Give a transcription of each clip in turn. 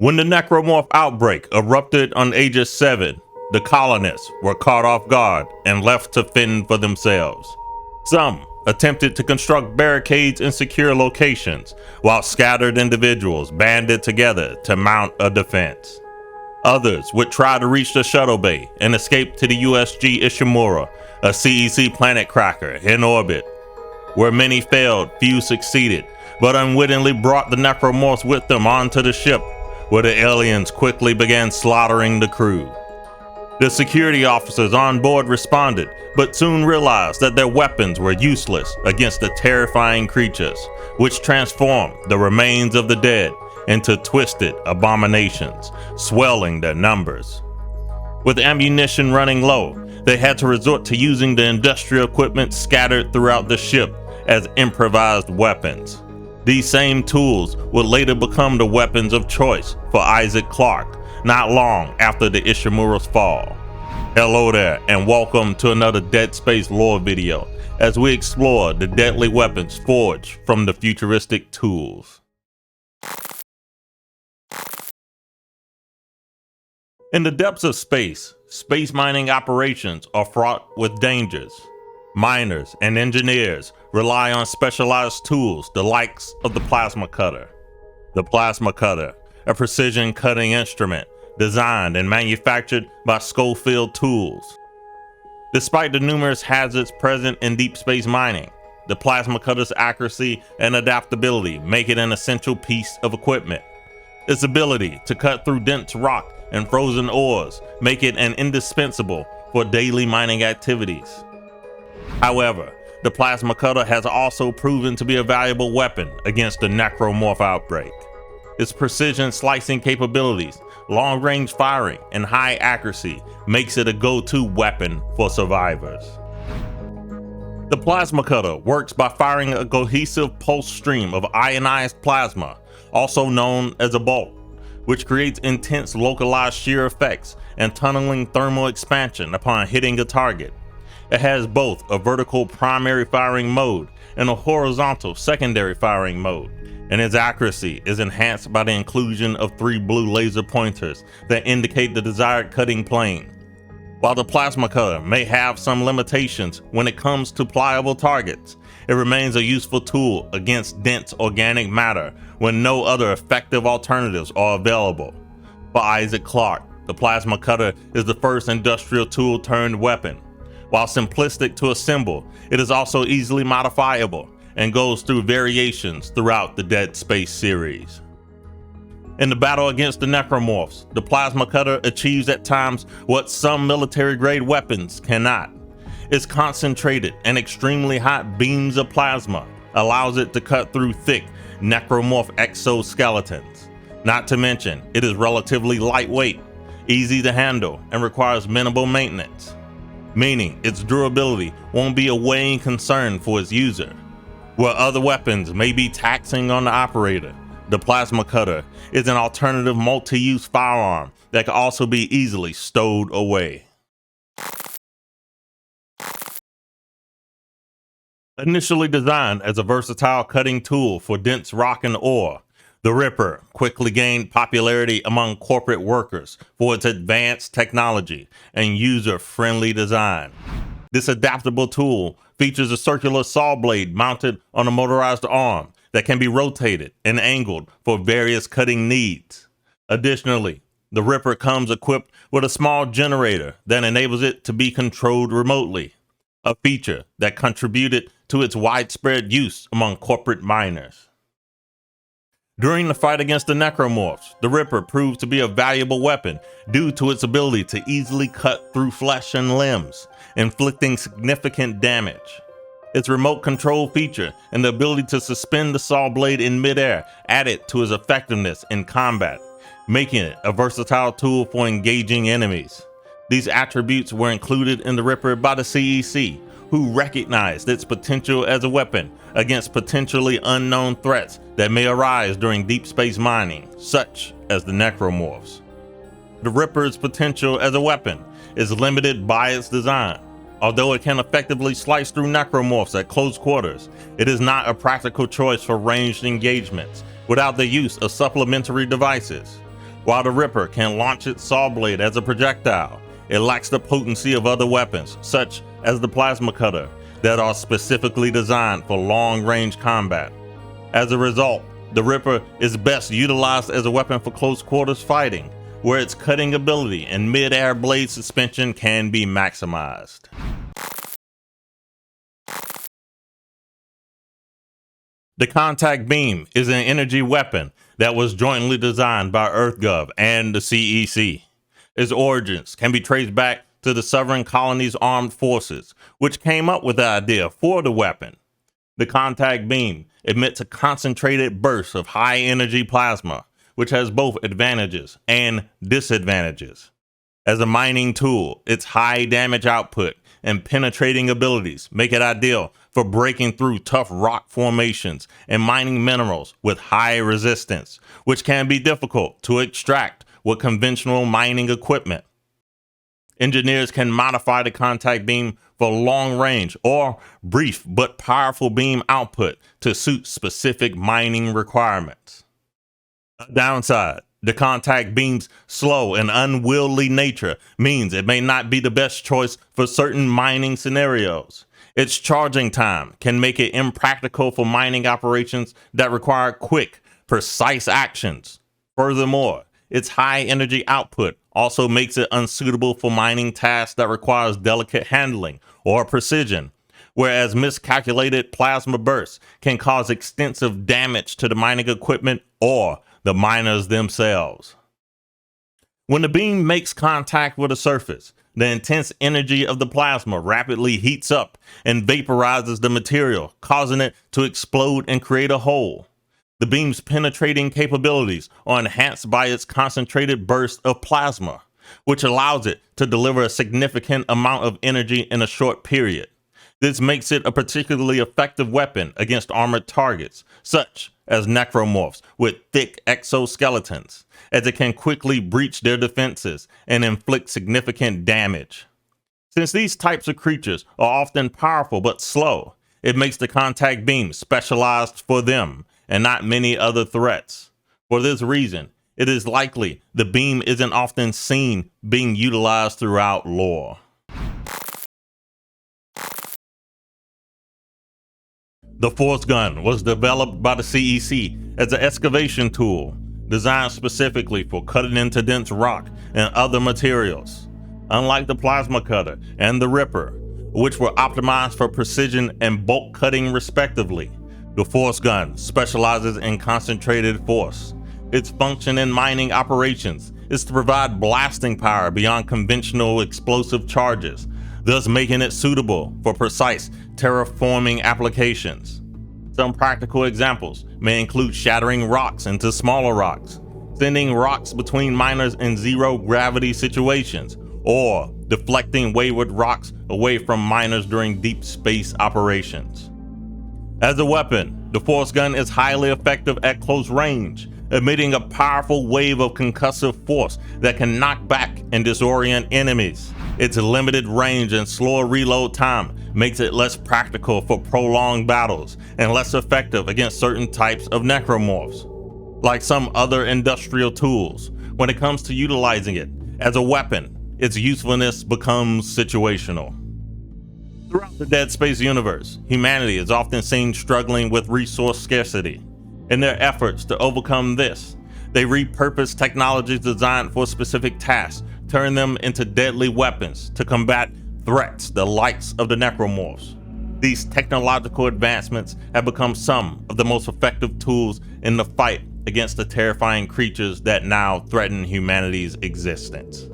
When the Necromorph outbreak erupted on Aegis 7, the colonists were caught off guard and left to fend for themselves. Some attempted to construct barricades in secure locations, while scattered individuals banded together to mount a defense. Others would try to reach the shuttle bay and escape to the USG Ishimura, a CEC planet cracker in orbit. Where many failed, few succeeded, but unwittingly brought the Necromorphs with them onto the ship, where the aliens quickly began slaughtering the crew. The security officers on board responded, but soon realized that their weapons were useless against the terrifying creatures, which transformed the remains of the dead into twisted abominations, swelling their numbers. With ammunition running low, they had to resort to using the industrial equipment scattered throughout the ship as improvised weapons. These same tools would later become the weapons of choice for Isaac Clarke, not long after the Ishimura's fall. Hello there, and welcome to another Dead Space lore video, as we explore the deadly weapons forged from the futuristic tools. In the depths of space mining operations are fraught with dangers. Miners and engineers rely on specialized tools, the likes of the plasma cutter. The plasma cutter, a precision cutting instrument designed and manufactured by Schofield Tools. Despite the numerous hazards present in deep space mining, the plasma cutter's accuracy and adaptability make it an essential piece of equipment. Its ability to cut through dense rock and frozen ores make it an indispensable for daily mining activities. However, the plasma cutter has also proven to be a valuable weapon against the Necromorph outbreak. Its precision slicing capabilities, long-range firing, and high accuracy makes it a go-to weapon for survivors. The plasma cutter works by firing a cohesive pulse stream of ionized plasma, also known as a bolt, which creates intense localized shear effects and tunneling thermal expansion upon hitting a target. It has both a vertical primary firing mode and a horizontal secondary firing mode, and its accuracy is enhanced by the inclusion of 3 blue laser pointers that indicate the desired cutting plane. While the plasma cutter may have some limitations when it comes to pliable targets, it remains a useful tool against dense organic matter when no other effective alternatives are available. For Isaac Clarke, the plasma cutter is the first industrial tool turned weapon. While simplistic to assemble, it is also easily modifiable and goes through variations throughout the Dead Space series. In the battle against the Necromorphs, the plasma cutter achieves at times what some military-grade weapons cannot. Its concentrated and extremely hot beams of plasma allows it to cut through thick Necromorph exoskeletons. Not to mention, it is relatively lightweight, easy to handle, and requires minimal maintenance, meaning its durability won't be a weighing concern for its user. Where other weapons may be taxing on the operator, the plasma cutter is an alternative multi-use firearm that can also be easily stowed away. Initially designed as a versatile cutting tool for dense rock and ore, the Ripper quickly gained popularity among corporate workers for its advanced technology and user-friendly design. This adaptable tool features a circular saw blade mounted on a motorized arm that can be rotated and angled for various cutting needs. Additionally, the Ripper comes equipped with a small generator that enables it to be controlled remotely, a feature that contributed to its widespread use among corporate miners. During the fight against the Necromorphs, the Ripper proved to be a valuable weapon due to its ability to easily cut through flesh and limbs, inflicting significant damage. Its remote control feature and the ability to suspend the saw blade in midair added to its effectiveness in combat, making it a versatile tool for engaging enemies. These attributes were included in the Ripper by the CEC, who recognized its potential as a weapon against potentially unknown threats that may arise during deep space mining, such as the Necromorphs. The Ripper's potential as a weapon is limited by its design. Although it can effectively slice through Necromorphs at close quarters, it is not a practical choice for ranged engagements without the use of supplementary devices. While the Ripper can launch its saw blade as a projectile, it lacks the potency of other weapons, such as the plasma cutter, that are specifically designed for long-range combat. As a result, the Ripper is best utilized as a weapon for close-quarters fighting, where its cutting ability and mid-air blade suspension can be maximized. The contact beam is an energy weapon that was jointly designed by EarthGov and the CEC. Its origins can be traced back to the Sovereign Colony's armed forces, which came up with the idea for the weapon. The contact beam emits a concentrated burst of high-energy plasma, which has both advantages and disadvantages. As a mining tool, its high damage output and penetrating abilities make it ideal for breaking through tough rock formations and mining minerals with high resistance, which can be difficult to extract with conventional mining equipment. Engineers can modify the contact beam for long range or brief but powerful beam output to suit specific mining requirements. A downside: the contact beam's slow and unwieldy nature means it may not be the best choice for certain mining scenarios. Its charging time can make it impractical for mining operations that require quick, precise actions. Furthermore, its high energy output also makes it unsuitable for mining tasks that requires delicate handling or precision, whereas miscalculated plasma bursts can cause extensive damage to the mining equipment or the miners themselves. When the beam makes contact with a surface, the intense energy of the plasma rapidly heats up and vaporizes the material, causing it to explode and create a hole. The beam's penetrating capabilities are enhanced by its concentrated burst of plasma, which allows it to deliver a significant amount of energy in a short period. This makes it a particularly effective weapon against armored targets, such as Necromorphs with thick exoskeletons, as it can quickly breach their defenses and inflict significant damage. Since these types of creatures are often powerful but slow, it makes the contact beam specialized for them and not many other threats. For this reason, it is likely the beam isn't often seen being utilized throughout lore. The Force Gun was developed by the CEC as an excavation tool designed specifically for cutting into dense rock and other materials. Unlike the plasma cutter and the Ripper, which were optimized for precision and bulk cutting respectively, the Force Gun specializes in concentrated force. Its function in mining operations is to provide blasting power beyond conventional explosive charges, thus making it suitable for precise terraforming applications. Some practical examples may include shattering rocks into smaller rocks, sending rocks between miners in zero-gravity situations, or deflecting wayward rocks away from miners during deep space operations. As a weapon, the Force Gun is highly effective at close range, emitting a powerful wave of concussive force that can knock back and disorient enemies. Its limited range and slower reload time makes it less practical for prolonged battles and less effective against certain types of necromorphs. Like some other industrial tools, when it comes to utilizing it as a weapon, its usefulness becomes situational. Throughout the Dead Space universe, humanity is often seen struggling with resource scarcity. In their efforts to overcome this, they repurpose technologies designed for specific tasks, turn them into deadly weapons to combat threats the likes of the Necromorphs. These technological advancements have become some of the most effective tools in the fight against the terrifying creatures that now threaten humanity's existence.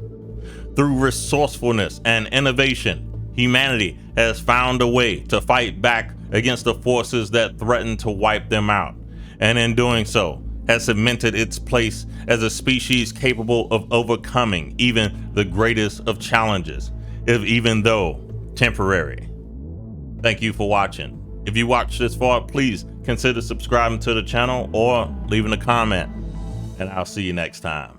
Through resourcefulness and innovation, humanity has found a way to fight back against the forces that threaten to wipe them out, and in doing so, has cemented its place as a species capable of overcoming even the greatest of challenges, even though temporary. Thank you for watching. If you watched this far, please consider subscribing to the channel or leaving a comment, and I'll see you next time.